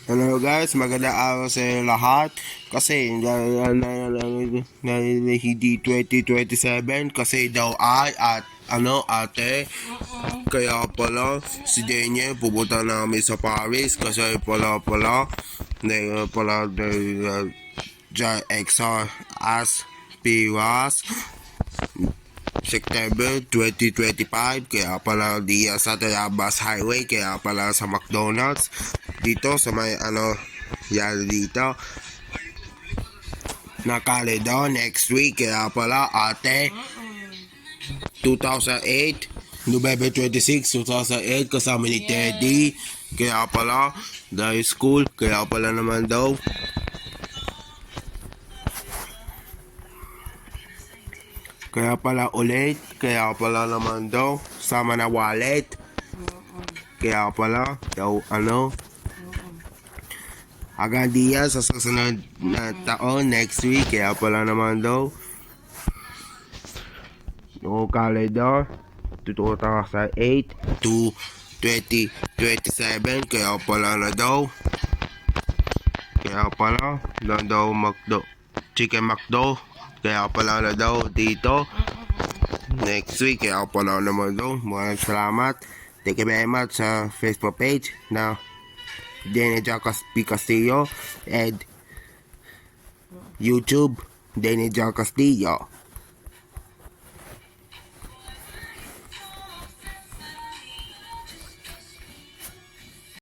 Hello guys, magandang araw sa lahat. Kasi hindi 2027 kasi daw ay at ate. Kaya pala si Daniel pupunta namin sa Paris kasi pala XR as Piras September 2025, kaya pala di sa Tayabas Highway, kaya pala sa McDonald's dito sa may yan dito nakalido next week, kaya pala ate 2008 November 26, 2008 kasama ni Teddy, kaya pala dahil school, kaya pala naman daw kaya pala ulit, kaya pala naman daw sama na wallet, kaya pala daw hanggang diyan sa susunod na taon next week, kaya pala naman daw no calendar 2008 to 2027, kaya pala na daw chicken McDo, kaya pala na daw dito next week, kaya pala naman daw maraming salamat, thank you very much sa Facebook page na Danny Jacas P. Castillo and YouTube Danny Jacas Castillo.